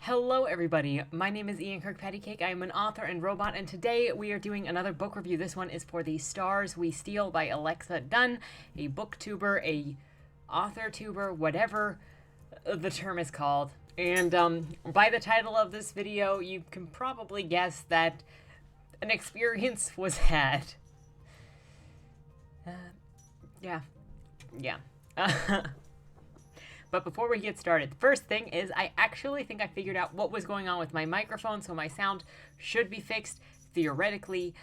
Hello everybody, my name is KirkpattieCake. I am an author and robot, and today we are doing another book review. This one is for The Stars We Steal by Alexa Donne, a booktuber, a author-tuber, whatever the term is called. And by the title of this video, you can probably guess that an experience was had. Yeah. But before we get started, the first thing is I actually think I figured out what was going on with my microphone, so my sound should be fixed, theoretically.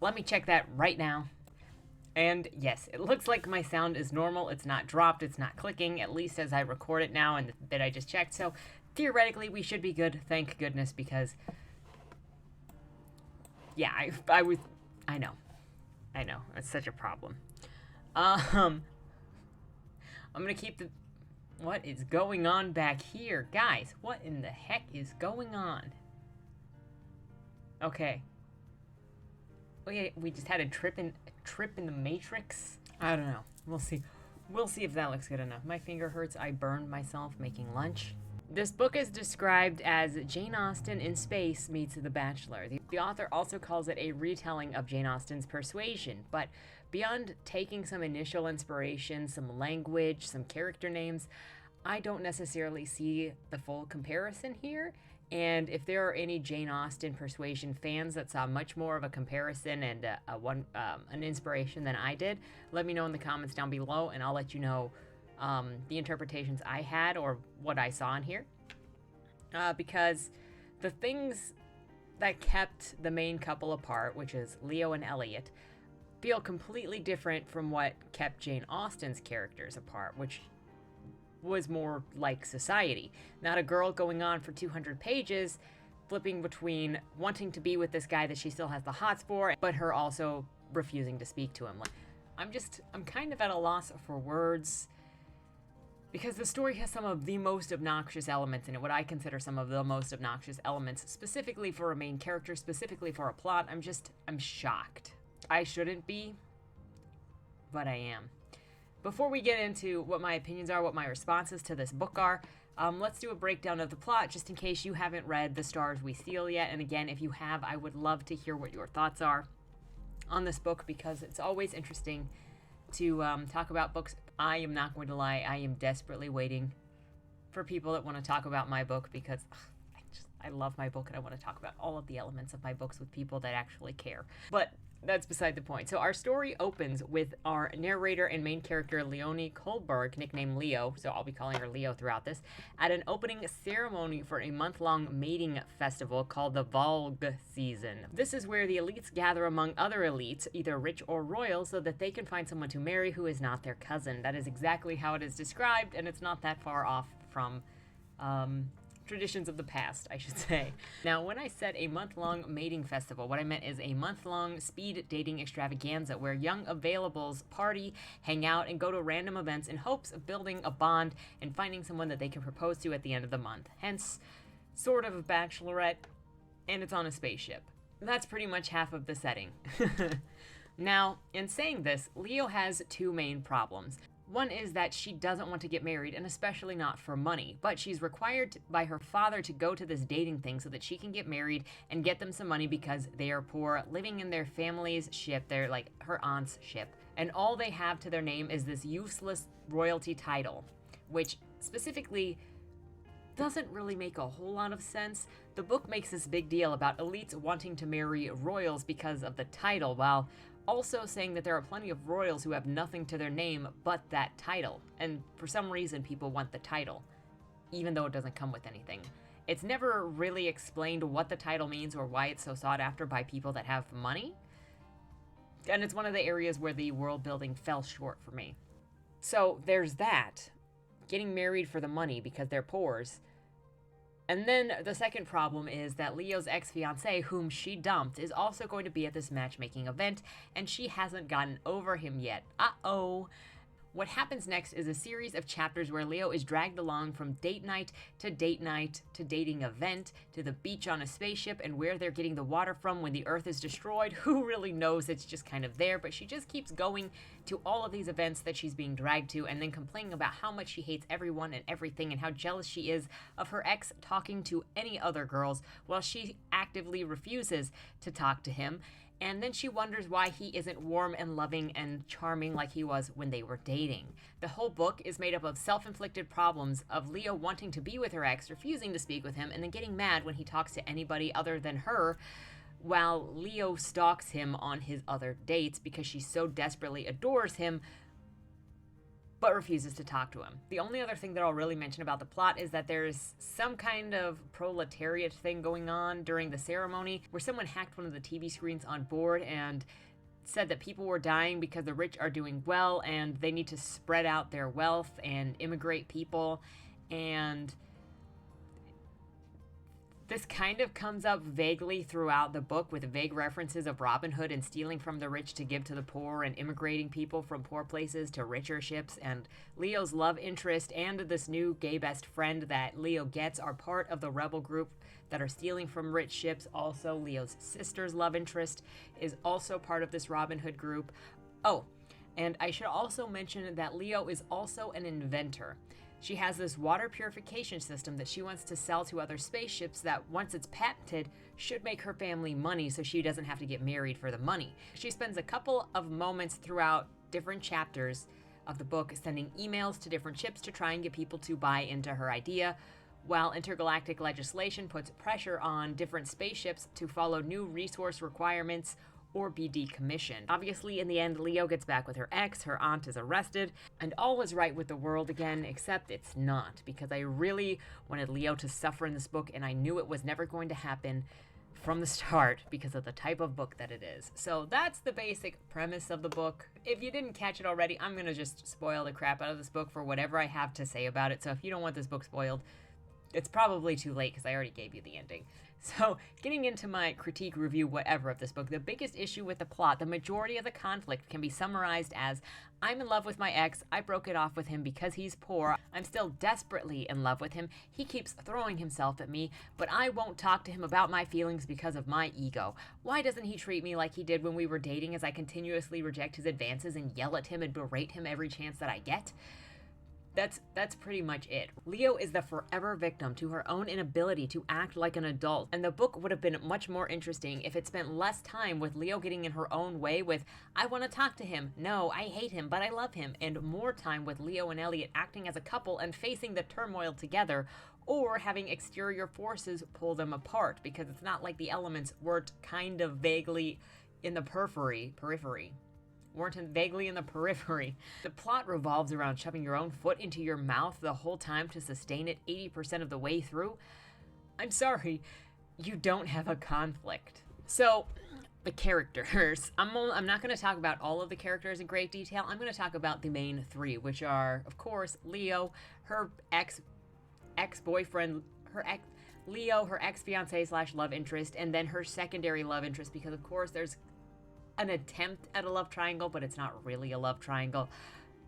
Let me check that right now. And yes, it looks like my sound is normal. It's not dropped, it's not clicking, at least as I record it now and the bit I just checked. So theoretically, we should be good, thank goodness, because yeah, I know, it's such a problem. I'm gonna keep the... What is going on back here? Guys, what in the heck is going on? Okay. Okay, we just had a trip in the Matrix? I don't know. We'll see. We'll see if that looks good enough. My finger hurts. I burned myself making lunch. This book is described as Jane Austen in space meets The Bachelor. The author also calls it a retelling of Jane Austen's Persuasion, but beyond taking some initial inspiration, some language, some character names, I don't necessarily see the full comparison here. And if there are any Jane Austen Persuasion fans that saw much more of a comparison and an inspiration than I did, let me know in the comments down below, and I'll let you know the interpretations I had or what I saw in here. Because the things that kept the main couple apart, which is Leo and Elliot, feel completely different from what kept Jane Austen's characters apart, which was more like society. Not a girl going on for 200 pages, flipping between wanting to be with this guy that she still has the hots for, but her also refusing to speak to him. I'm kind of at a loss for words, because the story has some of the most obnoxious elements in it, what I consider some of the most obnoxious elements, specifically for a main character, specifically for a plot. I'm shocked. I shouldn't be, but I am. Before we get into what my opinions are, what my responses to this book are, let's do a breakdown of the plot, just in case you haven't read The Stars We Steal yet. And again, if you have, I would love to hear what your thoughts are on this book, because it's always interesting to talk about books. I am not going to lie, I am desperately waiting for people that want to talk about my book, because I love my book and I want to talk about all of the elements of my books with people that actually care. But that's beside the point. So our story opens with our narrator and main character, Leonie Kohlberg, nicknamed Leo, so I'll be calling her Leo throughout this, at an opening ceremony for a month-long mating festival called the Valg season. This is where the elites gather among other elites, either rich or royal, so that they can find someone to marry who is not their cousin. That is exactly how it is described, and it's not that far off from traditions of the past, I should say. Now, when I said a month-long mating festival, what I meant is a month-long speed dating extravaganza where young availables party, hang out, and go to random events in hopes of building a bond and finding someone that they can propose to at the end of the month. Hence, sort of a bachelorette, and it's on a spaceship. That's pretty much half of the setting. Now, in saying this, Leo has two main problems. One is that she doesn't want to get married, and especially not for money, but she's required by her father to go to this dating thing so that she can get married and get them some money because they are poor, living in their family's ship, they're like her aunt's ship, and all they have to their name is this useless royalty title, which specifically doesn't really make a whole lot of sense. The book makes this big deal about elites wanting to marry royals because of the title, while also saying that there are plenty of royals who have nothing to their name but that title, and for some reason people want the title, even though it doesn't come with anything. It's never really explained what the title means or why it's so sought after by people that have money, and it's one of the areas where the world building fell short for me. So there's that, getting married for the money because they're poors. And then the second problem is that Leo's ex-fiancé, whom she dumped, is also going to be at this matchmaking event, and she hasn't gotten over him yet. Uh-oh. What happens next is a series of chapters where Leo is dragged along from date night to dating event to the beach on a spaceship, and where they're getting the water from when the Earth is destroyed. Who really knows? It's just kind of there, but she just keeps going to all of these events that she's being dragged to, and then complaining about how much she hates everyone and everything and how jealous she is of her ex talking to any other girls while she actively refuses to talk to him. And then she wonders why he isn't warm and loving and charming like he was when they were dating. The whole book is made up of self-inflicted problems of Leo wanting to be with her ex, refusing to speak with him, and then getting mad when he talks to anybody other than her, while Leo stalks him on his other dates because she so desperately adores him, but refuses to talk to him. The only other thing that I'll really mention about the plot is that there's some kind of proletariat thing going on during the ceremony where someone hacked one of the TV screens on board and said that people were dying because the rich are doing well and they need to spread out their wealth and immigrate people. And this kind of comes up vaguely throughout the book with vague references of Robin Hood and stealing from the rich to give to the poor and immigrating people from poor places to richer ships. And Leo's love interest and this new gay best friend that Leo gets are part of the rebel group that are stealing from rich ships. Also, Leo's sister's love interest is also part of this Robin Hood group. Oh, and I should also mention that Leo is also an inventor. She has this water purification system that she wants to sell to other spaceships that, once it's patented, should make her family money so she doesn't have to get married for the money. She spends a couple of moments throughout different chapters of the book sending emails to different ships to try and get people to buy into her idea, while intergalactic legislation puts pressure on different spaceships to follow new resource requirements or be decommissioned. Obviously, in the end, Leo gets back with her ex, her aunt is arrested, and all is right with the world again, except it's not, because I really wanted Leo to suffer in this book, and I knew it was never going to happen from the start because of the type of book that it is. So that's the basic premise of the book. If you didn't catch it already, I'm gonna just spoil the crap out of this book for whatever I have to say about it, so if you don't want this book spoiled, it's probably too late because I already gave you the ending. So, getting into my critique, review, whatever of this book, the biggest issue with the plot, the majority of the conflict can be summarized as, I'm in love with my ex, I broke it off with him because he's poor, I'm still desperately in love with him, he keeps throwing himself at me, but I won't talk to him about my feelings because of my ego. Why doesn't he treat me like he did when we were dating, as I continuously reject his advances and yell at him and berate him every chance that I get? That's pretty much it. Leo is the forever victim to her own inability to act like an adult, and the book would have been much more interesting if it spent less time with Leo getting in her own way with, I want to talk to him, no, I hate him, but I love him, and more time with Leo and Elliot acting as a couple and facing the turmoil together, or having exterior forces pull them apart, because it's not like the elements weren't kind of vaguely in the periphery. Vaguely in the periphery. The plot revolves around shoving your own foot into your mouth the whole time to sustain it 80% of the way through. I'm sorry, you don't have a conflict. So, the characters. I'm not going to talk about all of the characters in great detail. I'm going to talk about the main three, which are, of course, Leo, her ex-boyfriend, Leo, her ex-fiance / love interest, and then her secondary love interest, because, of course, there's an attempt at a love triangle, but it's not really a love triangle.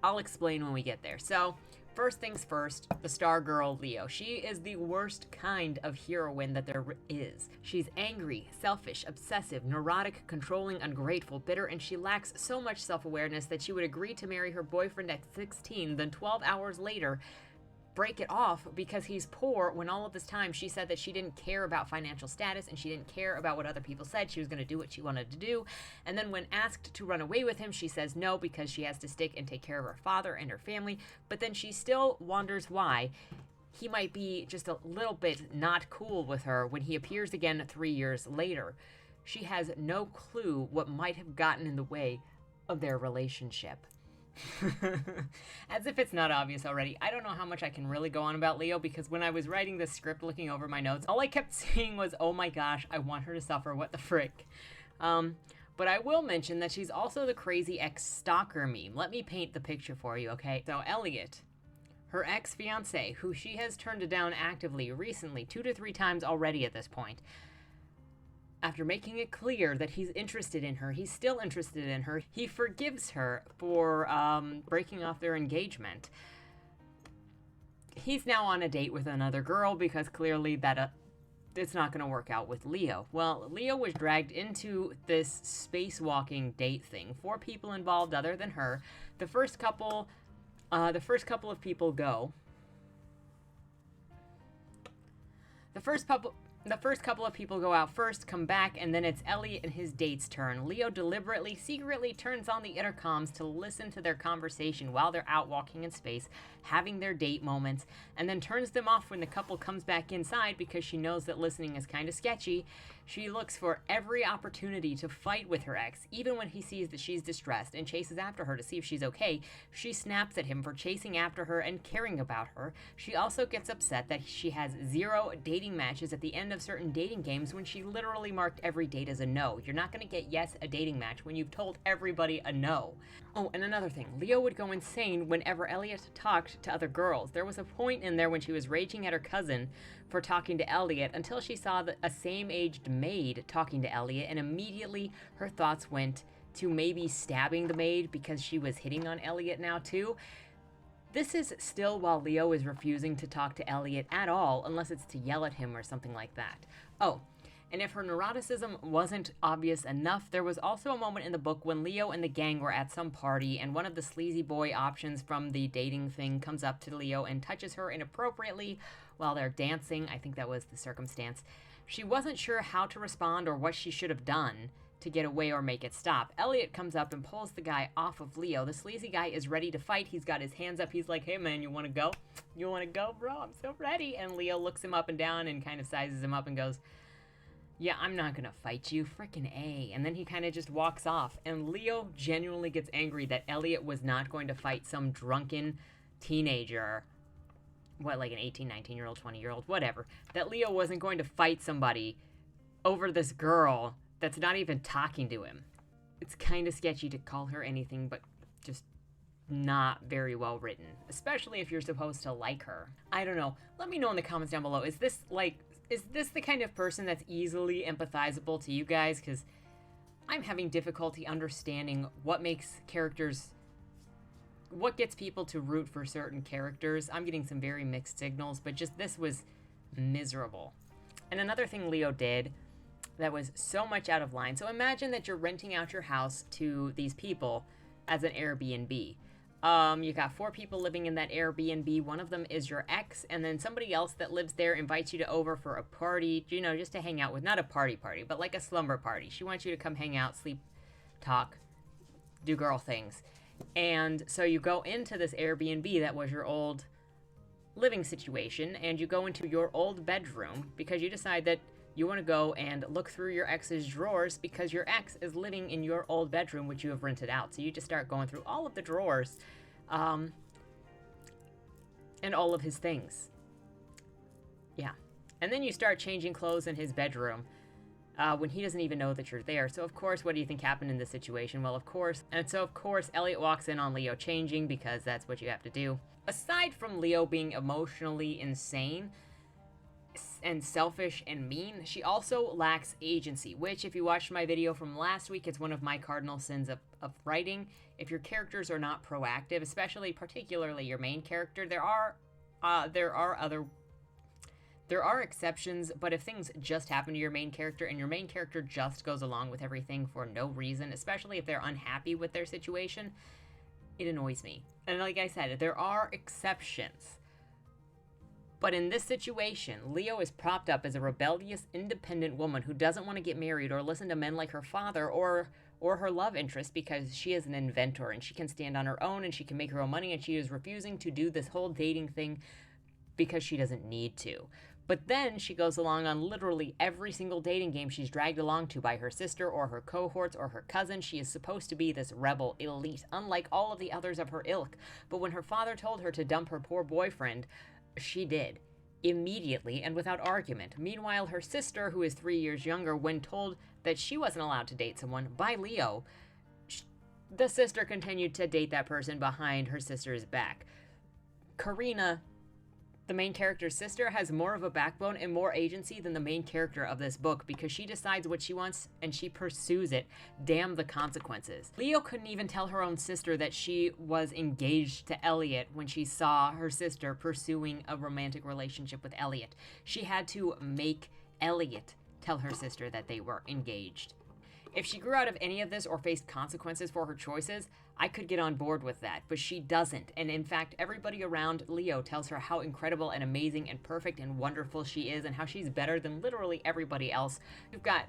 I'll explain when we get there. So, first things first, the star girl, Leo. She is the worst kind of heroine that there is. She's angry, selfish, obsessive, neurotic, controlling, ungrateful, bitter, and she lacks so much self-awareness that she would agree to marry her boyfriend at 16, then 12 hours later break it off because he's poor, when all of this time she said that she didn't care about financial status and she didn't care about what other people said. She was going to do what she wanted to do. And then when asked to run away with him, she says no because she has to stick and take care of her father and her family. But then she still wonders why he might be just a little bit not cool with her when he appears again 3 years later. She has no clue what might have gotten in the way of their relationship. As if it's not obvious already. I don't know how much I can really go on about Leo, because when I was writing this script, looking over my notes, all I kept seeing was, oh my gosh, I want her to suffer, what the frick. But I will mention that she's also the crazy ex-stalker meme. Let me paint the picture for you, okay? So Elliot, her ex-fiance, who she has turned down actively recently, 2 to 3 times already at this point, after making it clear that he's interested in her, he's still interested in her, he forgives her for breaking off their engagement. He's now on a date with another girl because clearly that it's not going to work out with Leo. Well, Leo was dragged into this spacewalking date thing. 4 people involved other than her. The first couple of people go. The first couple of people go out first, come back, and then it's Elliot and his date's turn. Leo deliberately, secretly turns on the intercoms to listen to their conversation while they're out walking in space, having their date moments, and then turns them off when the couple comes back inside because she knows that listening is kind of sketchy. She looks for every opportunity to fight with her ex, even when he sees that she's distressed and chases after her to see if she's okay. She snaps at him for chasing after her and caring about her. She also gets upset that she has 0 dating matches at the end of certain dating games when she literally marked every date as a no. You're not going to get yes a dating match when you've told everybody a no. Oh, and another thing, Leo would go insane whenever Elliot talked to other girls. There was a point in there when she was raging at her cousin for talking to Elliot until she saw a same-aged maid talking to Elliot, and immediately her thoughts went to maybe stabbing the maid because she was hitting on Elliot now too. This is still while Leo is refusing to talk to Elliot at all, unless it's to yell at him or something like that. Oh, and if her neuroticism wasn't obvious enough, there was also a moment in the book when Leo and the gang were at some party, and one of the sleazy boy options from the dating thing comes up to Leo and touches her inappropriately while they're dancing. I think that was the circumstance. She wasn't sure how to respond or what she should have done to get away or make it stop. Elliot comes up and pulls the guy off of Leo. The sleazy guy is ready to fight. He's got his hands up. He's like, hey man, you want to go? You want to go, bro? I'm so ready. And Leo looks him up and down and kind of sizes him up and goes, yeah, I'm not going to fight you. Frickin' A. And then he kind of just walks off. And Leo genuinely gets angry that Elliot was not going to fight some drunken teenager. What, like an 18, 19-year-old, 20-year-old, whatever. That Leo wasn't going to fight somebody over this girl that's not even talking to him. It's kind of sketchy to call her anything but just not very well written, especially if you're supposed to like her. I don't know. Let me know in the comments down below. Is this the kind of person that's easily empathizable to you guys? Because I'm having difficulty understanding what makes characters, what gets people to root for certain characters. I'm getting some very mixed signals, but just this was miserable. And another thing Leo did that was so much out of line. So imagine that you're renting out your house to these people as an Airbnb. You got 4 people living in that Airbnb. One of them is your ex, and then somebody else that lives there invites you to over for a party, you know, just to hang out with, not a party, but like a slumber party. She wants you to come hang out, sleep, talk, do girl things. And so you go into this Airbnb that was your old living situation, and you go into your old bedroom because you decide that you want to go and look through your ex's drawers because your ex is living in your old bedroom, which you have rented out. So you just start going through all of the drawers and all of his things. Yeah. And then you start changing clothes in his bedroom when he doesn't even know that you're there. So, of course, what do you think happened in this situation? Well, of course, Elliot walks in on Leo changing because that's what you have to do. Aside from Leo being emotionally insane and selfish and mean, she also lacks agency, which, if you watched my video from last week, it's one of my cardinal sins of writing. If your characters are not proactive, particularly your main character, there are exceptions, but if things just happen to your main character and your main character just goes along with everything for no reason, especially if they're unhappy with their situation, it annoys me. And like I said, there are exceptions. But in this situation, Leo is propped up as a rebellious, independent woman who doesn't want to get married or listen to men like her father or her love interest because she is an inventor and she can stand on her own and she can make her own money, and she is refusing to do this whole dating thing because she doesn't need to. But then she goes along on literally every single dating game she's dragged along to by her sister or her cohorts or her cousin. She is supposed to be this rebel elite, unlike all of the others of her ilk. But when her father told her to dump her poor boyfriend, she did, immediately and without argument. Meanwhile, her sister, who is 3 years younger, when told that she wasn't allowed to date someone by Leo, the sister continued to date that person behind her sister's back. Karina, The main character's sister has more of a backbone and more agency than the main character of this book because she decides what she wants and she pursues it. Damn the consequences. Leo couldn't even tell her own sister that she was engaged to Elliot when she saw her sister pursuing a romantic relationship with Elliot. She had to make Elliot tell her sister that they were engaged. If she grew out of any of this or faced consequences for her choices, I could get on board with that, but she doesn't. And in fact, everybody around Leo tells her how incredible and amazing and perfect and wonderful she is and how she's better than literally everybody else. You've got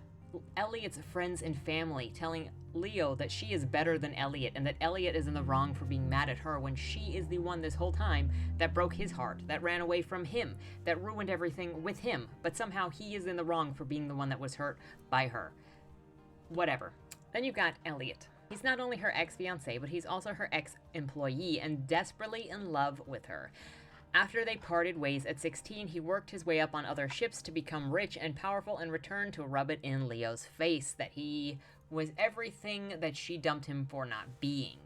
Elliot's friends and family telling Leo that she is better than Elliot and that Elliot is in the wrong for being mad at her when she is the one this whole time that broke his heart, that ran away from him, that ruined everything with him, but somehow he is in the wrong for being the one that was hurt by her. Whatever. Then you've got Elliot. He's not only her ex-fiancé, but he's also her ex-employee and desperately in love with her. After they parted ways at 16, he worked his way up on other ships to become rich and powerful and returned to rub it in Leo's face that he was everything that she dumped him for not being.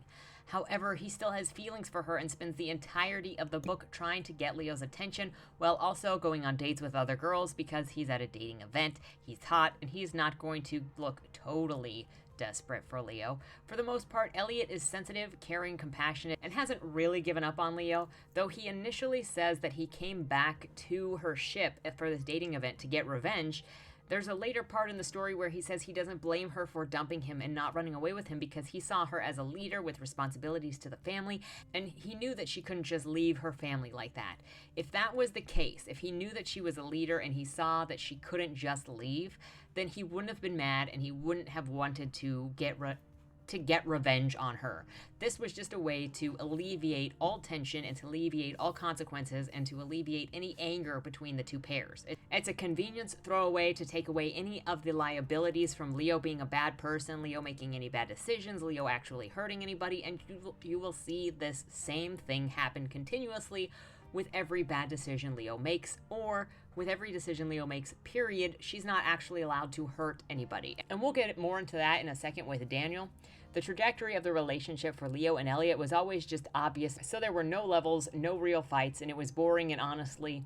However, he still has feelings for her and spends the entirety of the book trying to get Leo's attention while also going on dates with other girls because he's at a dating event, he's hot, and he's not going to look totally desperate for Leo. For the most part, Elliot is sensitive, caring, compassionate, and hasn't really given up on Leo, though he initially says that he came back to her ship for this dating event to get revenge. There's a later part in the story where he says he doesn't blame her for dumping him and not running away with him because he saw her as a leader with responsibilities to the family, and he knew that she couldn't just leave her family like that. If that was the case, if he knew that she was a leader and he saw that she couldn't just leave, then he wouldn't have been mad and he wouldn't have wanted to get revenge on her. This was just a way to alleviate all tension and to alleviate all consequences and to alleviate any anger between the two pairs. It's a convenience throwaway to take away any of the liabilities from Leo being a bad person, Leo making any bad decisions, Leo actually hurting anybody, and you will see this same thing happen continuously with every bad decision Leo makes, or with every decision Leo makes, period. She's not actually allowed to hurt anybody. And we'll get more into that in a second with Daniel. The trajectory of the relationship for Leo and Elliot was always just obvious, so there were no levels, no real fights, and it was boring, and honestly,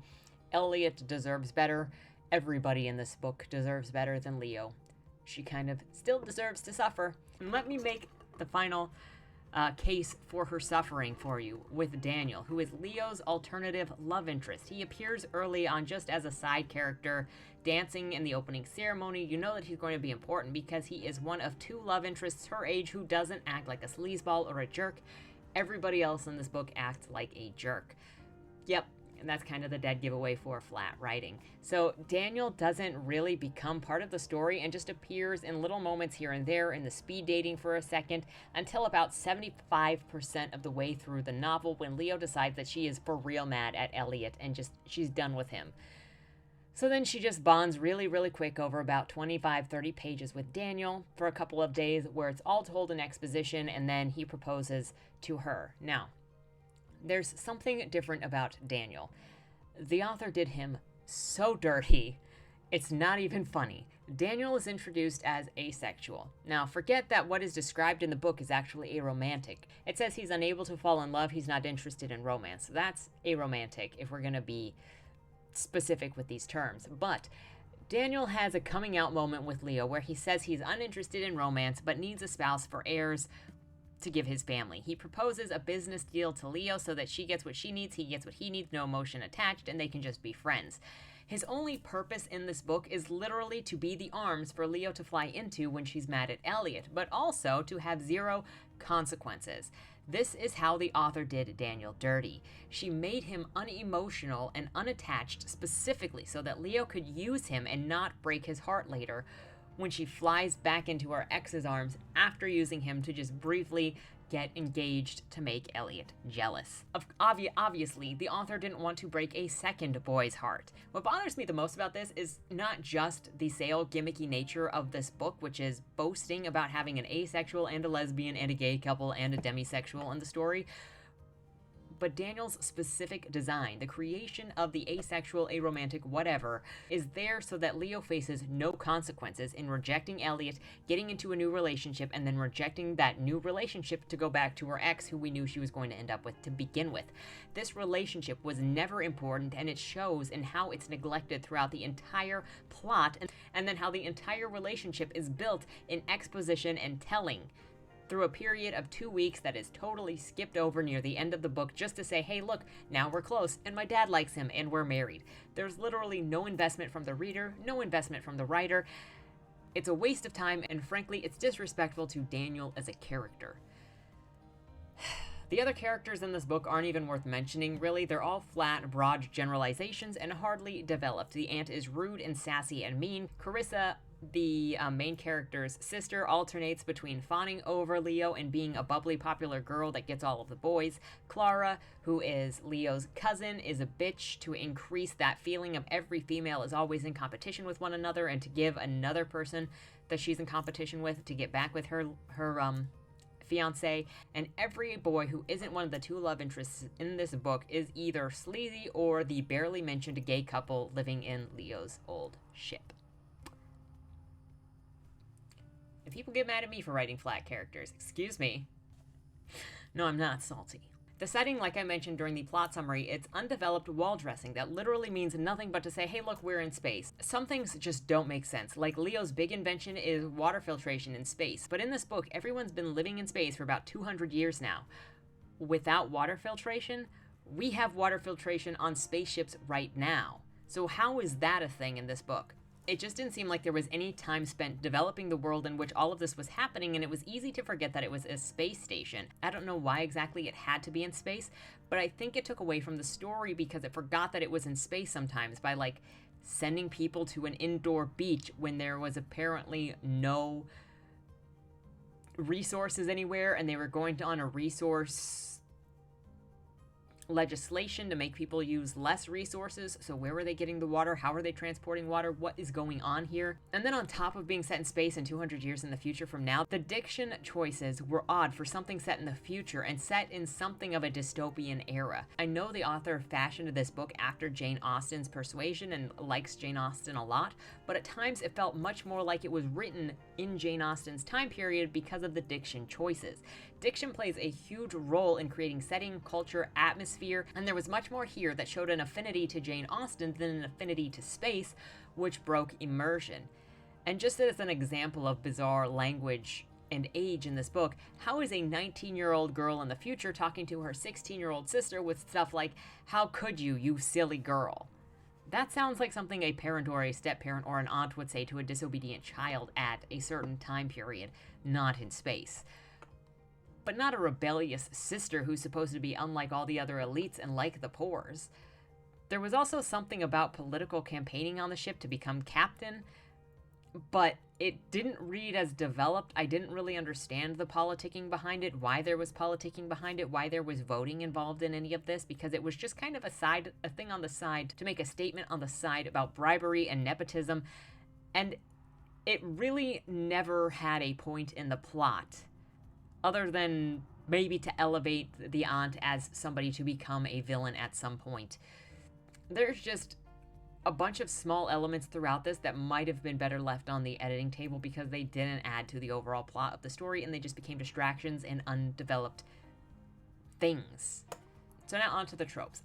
Elliot deserves better. Everybody in this book deserves better than Leo. She kind of still deserves to suffer. And let me make the final case for her suffering for you with Daniel, who is Leo's alternative love interest. He appears early on just as a side character, dancing in the opening ceremony. You know that he's going to be important because he is one of two love interests her age who doesn't act like a sleazeball or a jerk. Everybody else in this book acts like a jerk. Yep. And that's kind of the dead giveaway for flat writing. So Daniel doesn't really become part of the story and just appears in little moments here and there in the speed dating for a second until about 75% of the way through the novel when Leo decides that she is for real mad at Elliot and she's done with him. So then she just bonds really, really quick over about 25-30 pages with Daniel for a couple of days where it's all told in exposition, and then he proposes to her. Now, there's something different about Daniel. The author did him so dirty, it's not even funny. Daniel is introduced as asexual. Now, forget that what is described in the book is actually aromantic. It says he's unable to fall in love, he's not interested in romance. That's aromantic if we're going to be specific with these terms. But Daniel has a coming out moment with Leo where he says he's uninterested in romance but needs a spouse for heirs to give his family. He proposes a business deal to Leo so that she gets what she needs, he gets what he needs, no emotion attached, and they can just be friends. His only purpose in this book is literally to be the arms for Leo to fly into when she's mad at Elliot, but also to have zero consequences. This is how the author did Daniel dirty. She made him unemotional and unattached specifically so that Leo could use him and not break his heart later when she flies back into her ex's arms after using him to just briefly get engaged to make Elliot jealous. Obviously, the author didn't want to break a second boy's heart. What bothers me the most about this is not just the sale gimmicky nature of this book, which is boasting about having an asexual and a lesbian and a gay couple and a demisexual in the story. but Daniel's specific design, the creation of the asexual, aromantic, whatever, is there so that Leo faces no consequences in rejecting Elliot, getting into a new relationship, and then rejecting that new relationship to go back to her ex, who we knew she was going to end up with to begin with. This relationship was never important, and it shows in how it's neglected throughout the entire plot, and then how the entire relationship is built in exposition and telling through a period of 2 weeks that is totally skipped over near the end of the book just to say, hey, look, now we're close, and my dad likes him, and we're married. There's literally no investment from the reader, no investment from the writer. It's a waste of time, and frankly, it's disrespectful to Daniel as a character. The other characters in this book aren't even worth mentioning, really. They're all flat, broad generalizations and hardly developed. The aunt is rude and sassy and mean. Carissa, the main character's sister, alternates between fawning over Leo and being a bubbly, popular girl that gets all of the boys. Clara, who is Leo's cousin, is a bitch to increase that feeling of every female is always in competition with one another, and to give another person that she's in competition with to get back with her fiance. And every boy who isn't one of the two love interests in this book is either sleazy or the barely mentioned gay couple living in Leo's old ship. If people get mad at me for writing flat characters, excuse me. No, I'm not salty. The setting, like I mentioned during the plot summary, it's undeveloped wall dressing that literally means nothing but to say, hey, look, we're in space. Some things just don't make sense. Like Leo's big invention is water filtration in space. But in this book, everyone's been living in space for about 200 years now. Without water filtration, we have water filtration on spaceships right now. So how is that a thing in this book? It just didn't seem like there was any time spent developing the world in which all of this was happening, and it was easy to forget that it was a space station. I don't know why exactly it had to be in space, but I think it took away from the story because it forgot that it was in space sometimes by, like, sending people to an indoor beach when there was apparently no resources anywhere, and they were going on a resource legislation to make people use less resources. So where were they getting the water? How are they transporting water? What is going on here? And then on top of being set in space and 200 years in the future from now, the diction choices were odd for something set in the future and set in something of a dystopian era. I know the author fashioned this book after Jane Austen's Persuasion and likes Jane Austen a lot, but at times it felt much more like it was written in Jane Austen's time period because of the diction choices. Diction plays a huge role in creating setting, culture, atmosphere, and there was much more here that showed an affinity to Jane Austen than an affinity to space, which broke immersion. And just as an example of bizarre language and age in this book, how is a 19-year-old girl in the future talking to her 16-year-old sister with stuff like, "How could you, you silly girl?" That sounds like something a parent or a step-parent or an aunt would say to a disobedient child at a certain time period, not in space. But not a rebellious sister who's supposed to be unlike all the other elites and like the pores. There was also something about political campaigning on the ship to become captain, but it didn't read as developed. I didn't really understand the politicking behind it, why there was politicking behind it, why there was voting involved in any of this, because it was just kind of a thing on the side to make a statement on the side about bribery and nepotism, and it really never had a point in the plot, other than maybe to elevate the aunt as somebody to become a villain at some point. There's just a bunch of small elements throughout this that might have been better left on the editing table because they didn't add to the overall plot of the story, and they just became distractions and undeveloped things. So now on to the tropes.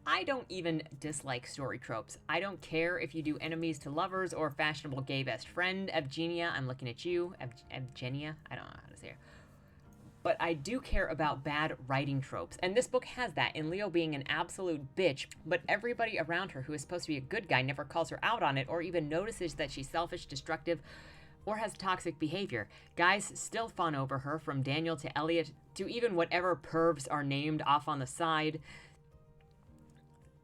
I don't even dislike story tropes. I don't care if you do enemies to lovers or fashionable gay best friend. Evgenia, I'm looking at you. Evgenia? I don't know how to say it. But I do care about bad writing tropes, and this book has that, in Leo being an absolute bitch, but everybody around her who is supposed to be a good guy never calls her out on it or even notices that she's selfish, destructive, or has toxic behavior. Guys still fawn over her, from Daniel to Elliot to even whatever pervs are named off on the side,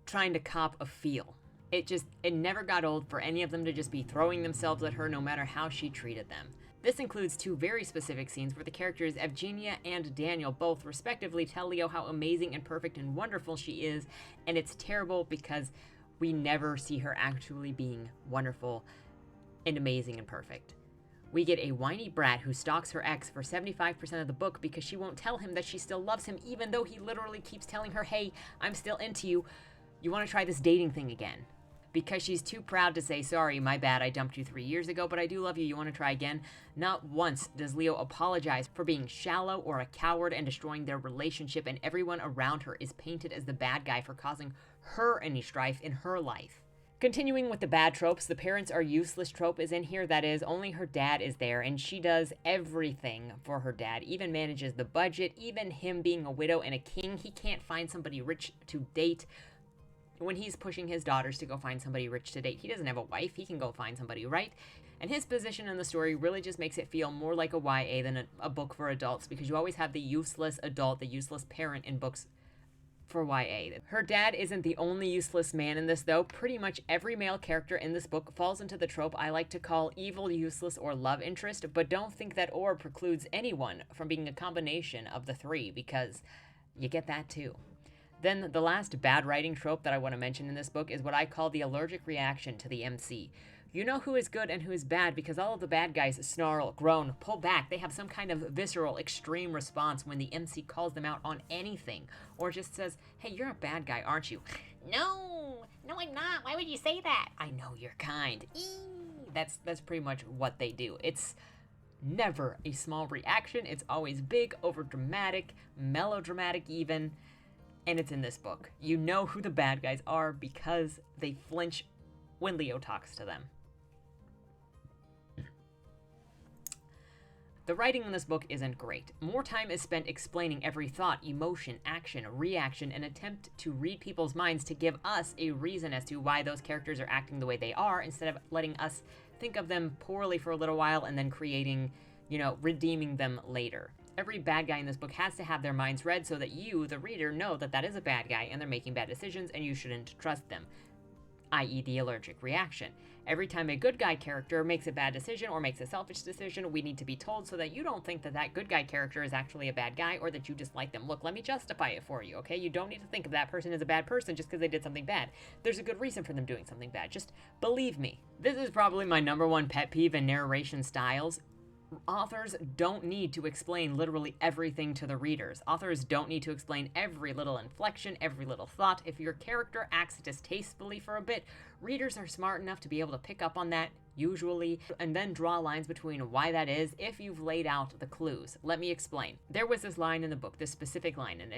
trying to cop a feel. It never got old for any of them to just be throwing themselves at her no matter how she treated them. This includes two very specific scenes where the characters Evgenia and Daniel both respectively tell Leo how amazing and perfect and wonderful she is, and it's terrible because we never see her actually being wonderful and amazing and perfect. We get a whiny brat who stalks her ex for 75% of the book because she won't tell him that she still loves him, even though he literally keeps telling her, hey, I'm still into you. You want to try this dating thing again? Because she's too proud to say, sorry, my bad, I dumped you 3 years ago, but I do love you, you want to try again? Not once does Leo apologize for being shallow or a coward and destroying their relationship, and everyone around her is painted as the bad guy for causing her any strife in her life. Continuing with the bad tropes, the parents are useless trope is in here. That is, only her dad is there, and she does everything for her dad, even manages the budget, even him being a widow and a king. He can't find somebody rich to date when he's pushing his daughters to go find somebody rich to date. He doesn't have a wife, he can go find somebody, right? And his position in the story really just makes it feel more like a YA than a book for adults, because you always have the useless adult, the useless parent in books for YA. Her dad isn't the only useless man in this, though. Pretty much every male character in this book falls into the trope I like to call evil, useless, or love interest, but don't think that or precludes anyone from being a combination of the three, because you get that too. Then the last bad writing trope that I want to mention in this book is what I call the allergic reaction to the MC. You know who is good and who is bad because all of the bad guys snarl, groan, pull back. They have some kind of visceral, extreme response when the MC calls them out on anything, or just says, hey, you're a bad guy, aren't you? No, I'm not. Why would you say that? I know you're kind. That's pretty much what they do. It's never a small reaction. It's always big, overdramatic, melodramatic even. And it's in this book. You know who the bad guys are because they flinch when Leo talks to them. The writing in this book isn't great. More time is spent explaining every thought, emotion, action, reaction, and attempt to read people's minds to give us a reason as to why those characters are acting the way they are, instead of letting us think of them poorly for a little while and then creating, redeeming them later. Every bad guy in this book has to have their minds read so that you, the reader, know that that is a bad guy and they're making bad decisions and you shouldn't trust them, i.e. the allergic reaction. Every time a good guy character makes a bad decision or makes a selfish decision, we need to be told so that you don't think that that good guy character is actually a bad guy or that you dislike them. Look, let me justify it for you, okay? You don't need to think of that person as a bad person just because they did something bad. There's a good reason for them doing something bad. Just believe me. This is probably my #1 pet peeve in narration styles. Authors don't need to explain literally everything to the readers. Authors don't need to explain every little inflection, every little thought. If your character acts distastefully for a bit, readers are smart enough to be able to pick up on that, usually, and then draw lines between why that is if you've laid out the clues. Let me explain. There was this line in the book, this specific line, and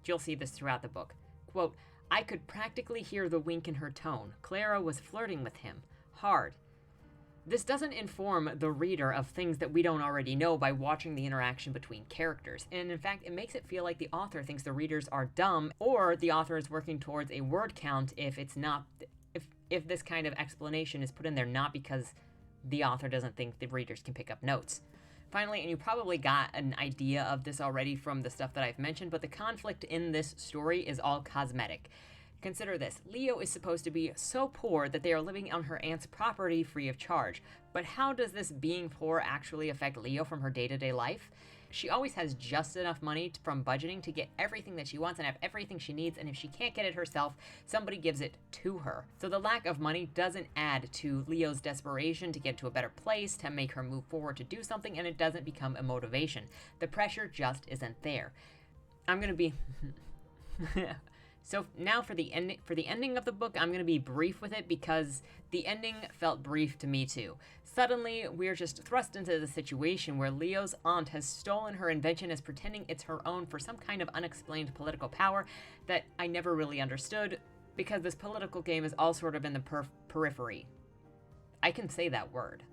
you'll see this throughout the book. Quote, I could practically hear the wink in her tone. Clara was flirting with him. Hard. This doesn't inform the reader of things that we don't already know by watching the interaction between characters. And in fact, it makes it feel like the author thinks the readers are dumb, or the author is working towards a word count if this kind of explanation is put in there not because the author doesn't think the readers can pick up notes. Finally, and you probably got an idea of this already from the stuff that I've mentioned, but the conflict in this story is all cosmetic. Consider this. Leo is supposed to be so poor that they are living on her aunt's property free of charge. But how does this being poor actually affect Leo from her day-to-day life? She always has just enough money from budgeting to get everything that she wants and have everything she needs, and if she can't get it herself, somebody gives it to her. So the lack of money doesn't add to Leo's desperation to get to a better place, to make her move forward to do something, and it doesn't become a motivation. The pressure just isn't there. I'm gonna be... So now for the ending of the book, I'm going to be brief with it because the ending felt brief to me too. Suddenly, we're just thrust into the situation where Leo's aunt has stolen her invention as pretending it's her own for some kind of unexplained political power that I never really understood, because this political game is all sort of in the periphery. I can say that word.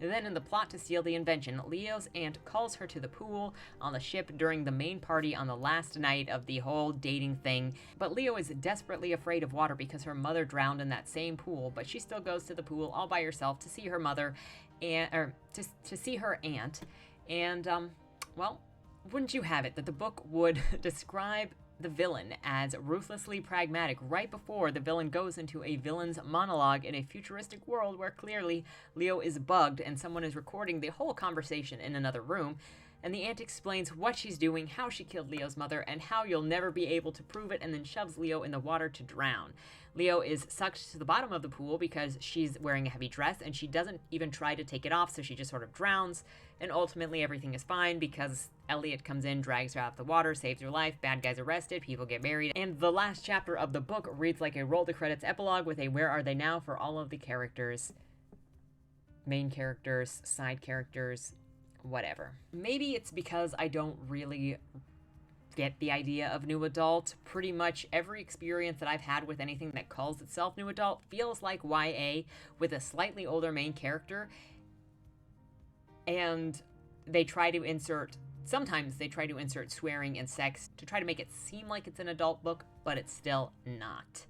And then in the plot to steal the invention, Leo's aunt calls her to the pool on the ship during the main party on the last night of the whole dating thing. But Leo is desperately afraid of water because her mother drowned in that same pool, but she still goes to the pool all by herself to see her mother to see her aunt. And, well, wouldn't you have it that the book would describe the villain as ruthlessly pragmatic right before the villain goes into a villain's monologue in a futuristic world where clearly Leo is bugged and someone is recording the whole conversation in another room. and the aunt explains what she's doing, how she killed Leo's mother, and how you'll never be able to prove it, and then shoves Leo in the water to drown. Leo is sucked to the bottom of the pool because she's wearing a heavy dress, and she doesn't even try to take it off, so she just sort of drowns, and ultimately everything is fine because Elliot comes in, drags her out of the water, saves her life, bad guys arrested, people get married, and the last chapter of the book reads like a roll the credits epilogue with a where are they now for all of the characters. Main characters, side characters, whatever. Maybe it's because I don't really get the idea of new adult. Pretty much every experience that I've had with anything that calls itself new adult feels like YA with a slightly older main character, and sometimes they try to insert swearing and sex to try to make it seem like it's an adult book, but it's still not.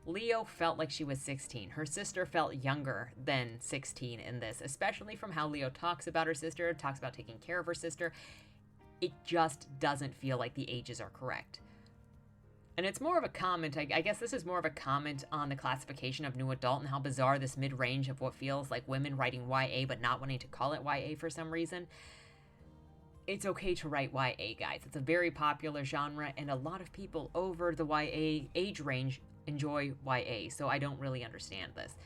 Leo felt like she was 16. Her sister felt younger than 16 in this, especially from how Leo talks about her sister, talks about taking care of her sister. It just doesn't feel like the ages are correct. And it's more of a comment, I guess this is more of a comment on the classification of new adult and how bizarre this mid-range of what feels like women writing YA but not wanting to call it YA for some reason. It's okay to write YA, guys. It's a very popular genre, and a lot of people over the YA age range enjoy YA, so I don't really understand this.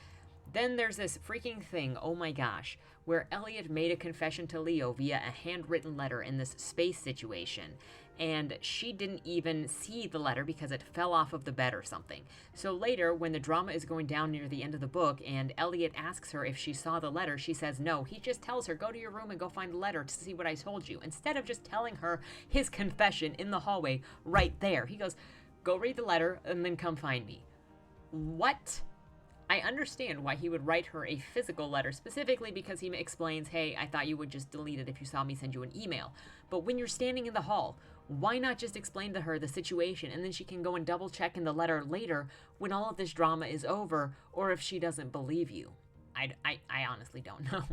Then there's this freaking thing, oh my gosh, where Elliot made a confession to Leo via a handwritten letter in this space situation, and she didn't even see the letter because it fell off of the bed or something. So later, when the drama is going down near the end of the book and Elliot asks her if she saw the letter, she says no. He just tells her, go to your room and go find the letter to see what I told you, instead of just telling her his confession in the hallway right there. He goes, go read the letter and then come find me. What? I understand why he would write her a physical letter, specifically because he explains, hey, I thought you would just delete it if you saw me send you an email. But when you're standing in the hall, why not just explain to her the situation and then she can go and double check in the letter later when all of this drama is over, or if she doesn't believe you? I honestly don't know.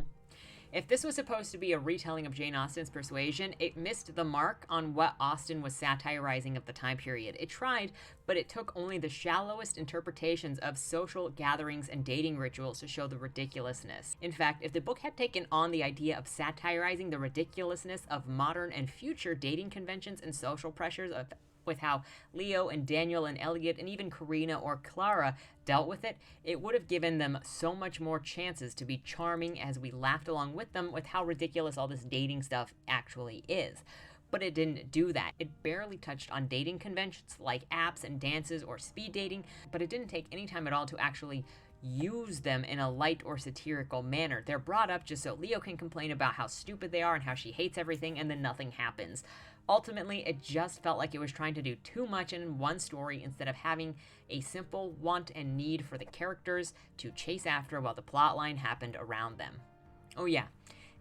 If this was supposed to be a retelling of Jane Austen's Persuasion, it missed the mark on what Austen was satirizing of the time period. It tried, but it took only the shallowest interpretations of social gatherings and dating rituals to show the ridiculousness. In fact, if the book had taken on the idea of satirizing the ridiculousness of modern and future dating conventions and social pressures with how Leo and Daniel and Elliot and even Karina or Clara dealt with it, it would have given them so much more chances to be charming as we laughed along with them with how ridiculous all this dating stuff actually is. But it didn't do that. It barely touched on dating conventions like apps and dances or speed dating, but it didn't take any time at all to actually use them in a light or satirical manner. They're brought up just so Leo can complain about how stupid they are and how she hates everything, and then nothing happens. Ultimately, it just felt like it was trying to do too much in one story instead of having a simple want and need for the characters to chase after while the plotline happened around them. Oh yeah,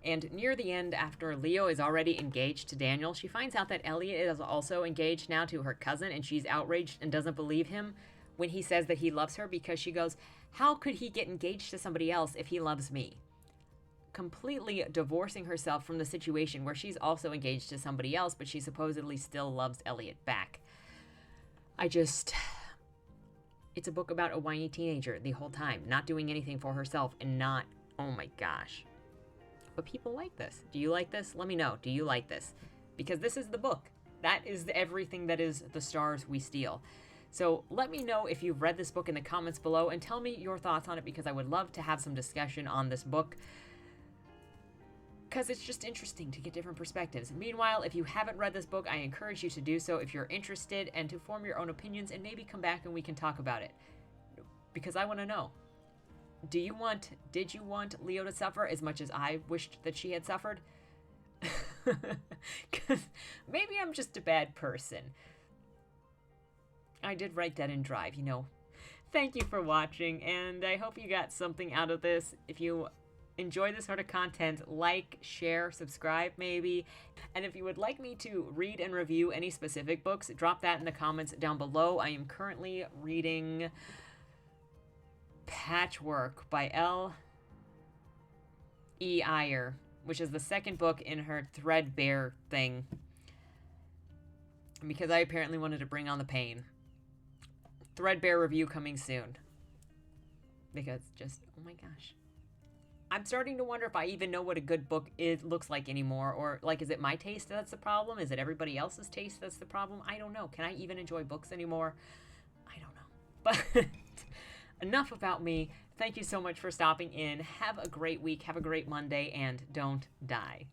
and near the end, after Leo is already engaged to Daniel, she finds out that Elliot is also engaged now to her cousin, and she's outraged and doesn't believe him when he says that he loves her, because she goes, how could he get engaged to somebody else if he loves me? Completely divorcing herself from the situation where she's also engaged to somebody else, but she supposedly still loves Elliot back. It's a book about a whiny teenager the whole time, not doing anything for herself and not, oh my gosh. But people like this. Do you like this? Let me know. Do you like this? Because this is the book. That is everything that is The Stars We Steal. So let me know if you've read this book in the comments below and tell me your thoughts on it, because I would love to have some discussion on this book, because it's just interesting to get different perspectives. Meanwhile, if you haven't read this book, I encourage you to do so if you're interested, and to form your own opinions and maybe come back and we can talk about it. Because I want to know. Did you want Leo to suffer as much as I wished that she had suffered? Because maybe I'm just a bad person. I did write Dead and Drive, you know. Thank you for watching, and I hope you got something out of this. If you enjoy this sort of content, like, share, subscribe maybe. And if you would like me to read and review any specific books, drop that in the comments down below. I am currently reading Patchwork by LBRY, which is the second book in her Threadbare thing, because I apparently wanted to bring on the pain. Threadbare review coming soon. Because just, oh my gosh. I'm starting to wonder if I even know what a good book looks like anymore, or like, is it my taste that's the problem? Is it everybody else's taste that's the problem? I don't know. Can I even enjoy books anymore? I don't know. But enough about me. Thank you so much for stopping in. Have a great week. Have a great Monday, and don't die.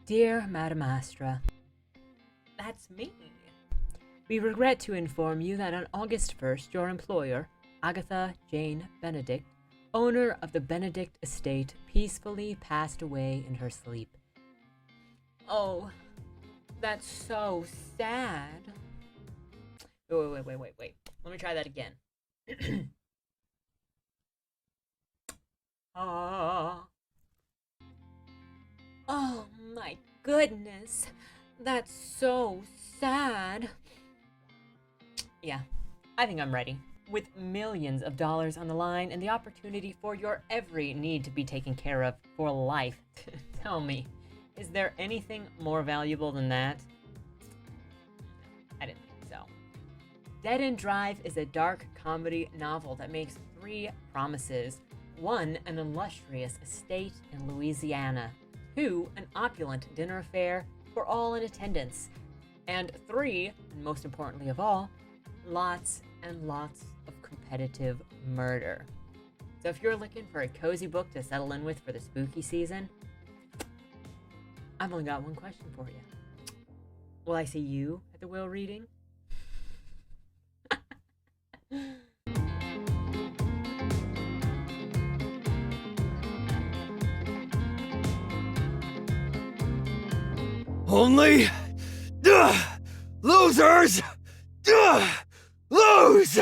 Dear Madam Astra, That's me. we regret to inform you that on August 1st, your employer, Agatha Jane Benedict, owner of the Benedict estate, peacefully passed away in her sleep. Oh, that's so sad. Wait. Let me try that again. Oh my goodness, that's so sad. Yeah, I think I'm ready. With millions of dollars on the line and the opportunity for your every need to be taken care of for life, tell me, is there anything more valuable than that? I didn't think so. Dead End Drive is a dark comedy novel that makes 3 promises. 1, an illustrious estate in Louisiana. 2, an opulent dinner affair for all in attendance. And 3, and most importantly of all, lots and lots of competitive murder. So if you're looking for a cozy book to settle in with for the spooky season, I've only got one question for you. Will I see you at the will reading? Only losers lose!